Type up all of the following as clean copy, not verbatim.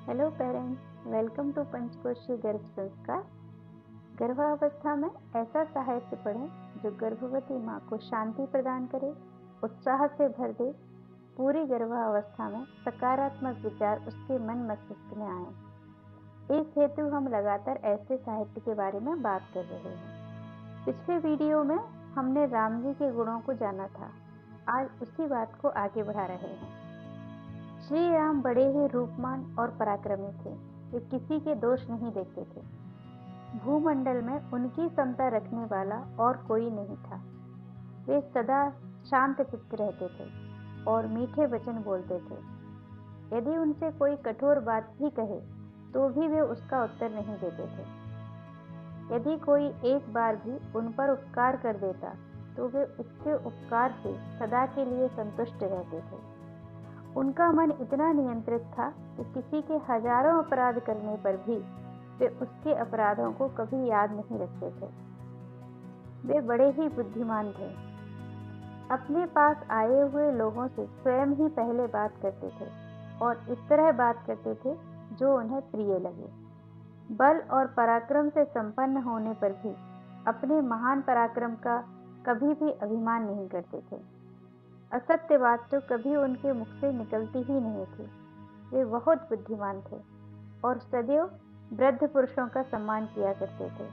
Hello parents, welcome to Panchkoshi Garbh Sanskar. गर्भावस्था में ऐसा साहित्य पढ़ें जो गर्भवती माँ को शांति प्रदान करे, उत्साह से भर दे। पूरी गर्भावस्था में सकारात्मक विचार उसके मन मस्तिष्क में आए। इस हेतु हम लगातार ऐसे साहित्य के बारे में बात कर रहे हैं। पिछले वीडियो में हमने राम जी के गुणों को जाना था। आज उसी बात को आगे बढ़ा रहे हैं। श्री राम बड़े ही रूपमान और पराक्रमी थे। वे किसी के दोष नहीं देखते थे। भूमंडल में उनकी समता रखने वाला और कोई नहीं था। वे सदा शांत चित्त रहते थे और मीठे वचन बोलते थे। यदि उनसे कोई कठोर बात भी कहे तो भी वे उसका उत्तर नहीं देते थे। यदि कोई एक बार भी उन पर उपकार कर देता तो वे उसके उपकार से सदा के लिए संतुष्ट रहते थे। उनका मन इतना नियंत्रित था कि किसी के हजारों अपराध करने पर भी वे उसके अपराधों को कभी याद नहीं रखते थे। वे बड़े ही बुद्धिमान थे। अपने पास आए हुए लोगों से स्वयं ही पहले बात करते थे और इस तरह बात करते थे जो उन्हें प्रिय लगे। बल और पराक्रम से संपन्न होने पर भी अपने महान पराक्रम का कभी भी अभिमान नहीं करते थे। असत्य बात तो कभी उनके मुख से निकलती ही नहीं थी। वे बहुत बुद्धिमान थे और सदैव वृद्ध पुरुषों का सम्मान किया करते थे।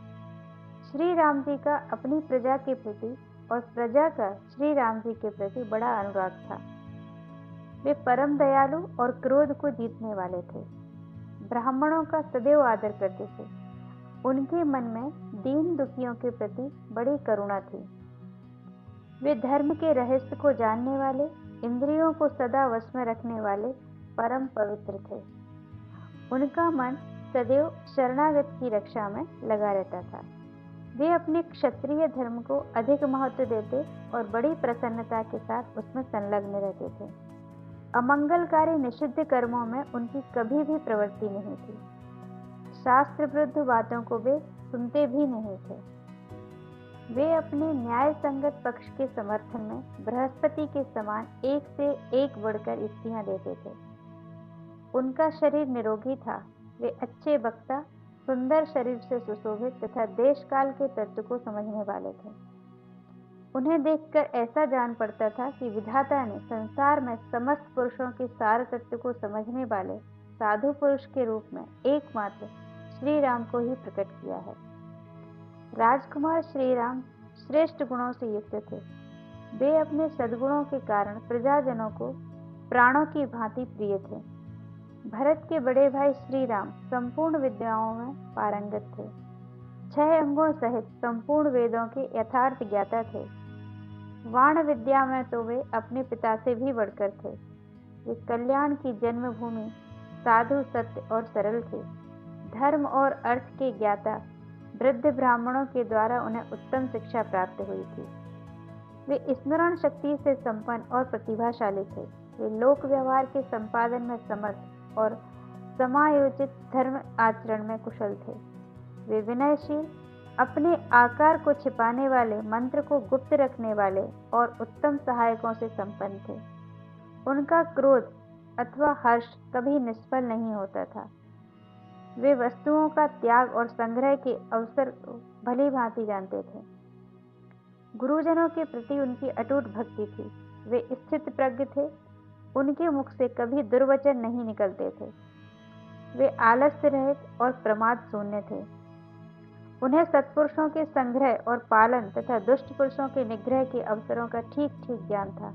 श्री राम जी का अपनी प्रजा के प्रति और प्रजा का श्री राम जी के प्रति बड़ा अनुराग था। वे परम दयालु और क्रोध को जीतने वाले थे। ब्राह्मणों का सदैव आदर करते थे। उनके मन में दीन दुखियों के प्रति बड़ी करुणा थी। वे धर्म के रहस्य को जानने वाले, इंद्रियों को सदा वश में रखने वाले परम पवित्र थे। उनका मन सदैव शरणागत की रक्षा में लगा रहता था। वे अपने क्षत्रिय धर्म को अधिक महत्व देते और बड़ी प्रसन्नता के साथ उसमें संलग्न रहते थे। अमंगलकारी निषिद्ध कर्मों में उनकी कभी भी प्रवृत्ति नहीं थी। शास्त्र विरुद्ध बातों को वे सुनते भी नहीं थे। वे अपने न्याय संगत पक्ष के समर्थन में बृहस्पति के समान एक से एक बढ़कर युक्तियां देते थे। उनका शरीर निरोगी था। वे अच्छे वक्ता, सुंदर शरीर से सुशोभित तथा देश काल के तत्व को समझने वाले थे। उन्हें देखकर ऐसा जान पड़ता था कि विधाता ने संसार में समस्त पुरुषों के सार तत्व को समझने वाले साधु पुरुष के रूप में एकमात्र श्री राम को ही प्रकट किया है। राजकुमार श्री राम श्रेष्ठ गुणों से युक्त थे। वे अपने सद्गुणों के कारण प्रजाजनों को प्राणों की भांति प्रिय थे। भरत के बड़े भाई श्री राम संपूर्ण विद्याओं में पारंगत थे। 6 अंगों सहित संपूर्ण वेदों के यथार्थ ज्ञाता थे। वाण विद्या में तो वे अपने पिता से भी बढ़कर थे। वे कल्याण की जन्मभूमि, साधु, सत्य और सरल थे। धर्म और अर्थ के ज्ञाता वृद्ध ब्राह्मणों के द्वारा उन्हें उत्तम शिक्षा प्राप्त हुई थी। वे स्मरण शक्ति से संपन्न और प्रतिभाशाली थे। वे लोक व्यवहार के संपादन में समर्थ और समायोजित धर्म आचरण में कुशल थे। वे विनयशील, अपने आकार को छिपाने वाले, मंत्र को गुप्त रखने वाले और उत्तम सहायकों से संपन्न थे। उनका क्रोध अथवा हर्ष कभी निष्फल नहीं होता था। वे वस्तुओं का त्याग और संग्रह के अवसर को भली भांति जानते थे। गुरुजनों के प्रति उनकी अटूट भक्ति थी। वे स्थित प्रज्ञ थे। उनके मुख से कभी दुर्वचन नहीं निकलते थे। वे आलस्य रहित और प्रमाद शून्य थे। उन्हें सत्पुरुषों के संग्रह और पालन तथा दुष्ट पुरुषों के निग्रह के अवसरों का ठीक ठीक ज्ञान था।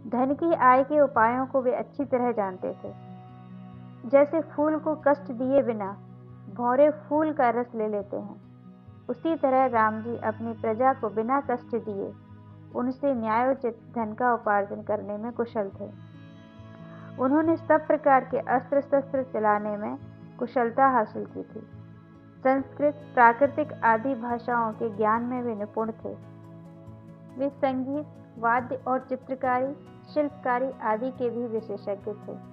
धन की आय के उपायों को वे अच्छी तरह जानते थे। जैसे फूल को कष्ट दिए बिना भौरे फूल का रस ले लेते हैं, उसी तरह राम जी अपनी प्रजा को बिना कष्ट दिए उनसे न्यायोचित धन का उपार्जन करने में कुशल थे। उन्होंने सब प्रकार के अस्त्र शस्त्र चलाने में कुशलता हासिल की थी। संस्कृत, प्राकृतिक आदि भाषाओं के ज्ञान में वे निपुण थे। वे संगीत, वाद्य और चित्रकारी, शिल्पकारी आदि के भी विशेषज्ञ थे।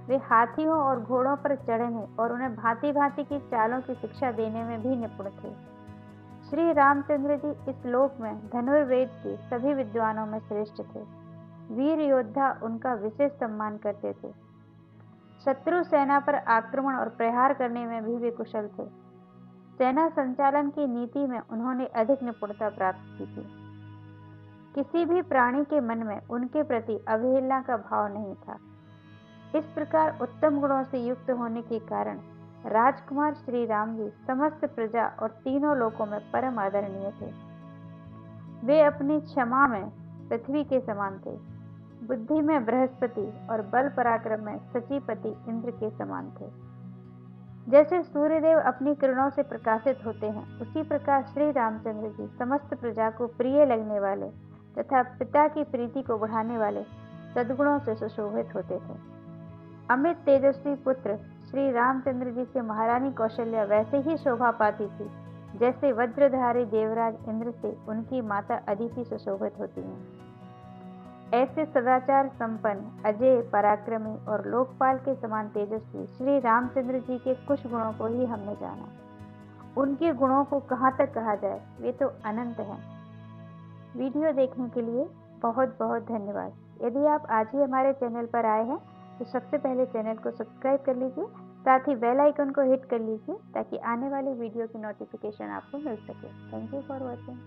वे हाथियों और घोड़ों पर चढ़ने और उन्हें भांति भांति की चालों की शिक्षा देने में भी निपुण थे। श्री रामचंद्र जी इस लोक में धनुर्वेद के सभी विद्वानों में श्रेष्ठ थे। वीर योद्धा उनका विशेष सम्मान करते थे। शत्रु सेना पर आक्रमण और प्रहार करने में भी वे कुशल थे। सेना संचालन की नीति में उन्होंने अधिक निपुणता प्राप्त की थी। किसी भी प्राणी के मन में उनके प्रति अवहेलना का भाव नहीं था। इस प्रकार उत्तम गुणों से युक्त होने के कारण राजकुमार श्री राम जी समस्त प्रजा और तीनों लोकों में परम आदरणीय थे। वे अपनी क्षमा में पृथ्वी के समान थे, बुद्धि में बृहस्पति और बल पराक्रम में सचीपति इंद्र के समान थे। जैसे सूर्यदेव अपनी किरणों से प्रकाशित होते हैं, उसी प्रकार श्री रामचंद्र जी समस्त प्रजा को प्रिय लगने वाले तथा पिता की प्रीति को बढ़ाने वाले सद्गुणों से सुशोभित होते थे। अमित तेजस्वी पुत्र श्री रामचंद्र जी से महारानी कौशल्या वैसे ही शोभा पाती थी जैसे वज्रधारी देवराज इंद्र से उनकी माता अदिति सुशोभित होती हैं। ऐसे सदाचार संपन्न, अजय, पराक्रमी और लोकपाल के समान तेजस्वी श्री रामचंद्र जी के कुछ गुणों को ही हमने जाना। उनके गुणों को कहाँ तक कहा जाए, वे तो अनंत हैं। वीडियो देखने के लिए बहुत बहुत धन्यवाद। यदि आप आज ही हमारे चैनल पर आए हैं तो सबसे पहले चैनल को सब्सक्राइब कर लीजिए, साथ ही बेल आइकन को हिट कर लीजिए ताकि आने वाली वीडियो की नोटिफिकेशन आपको मिल सके। Thank you for watching.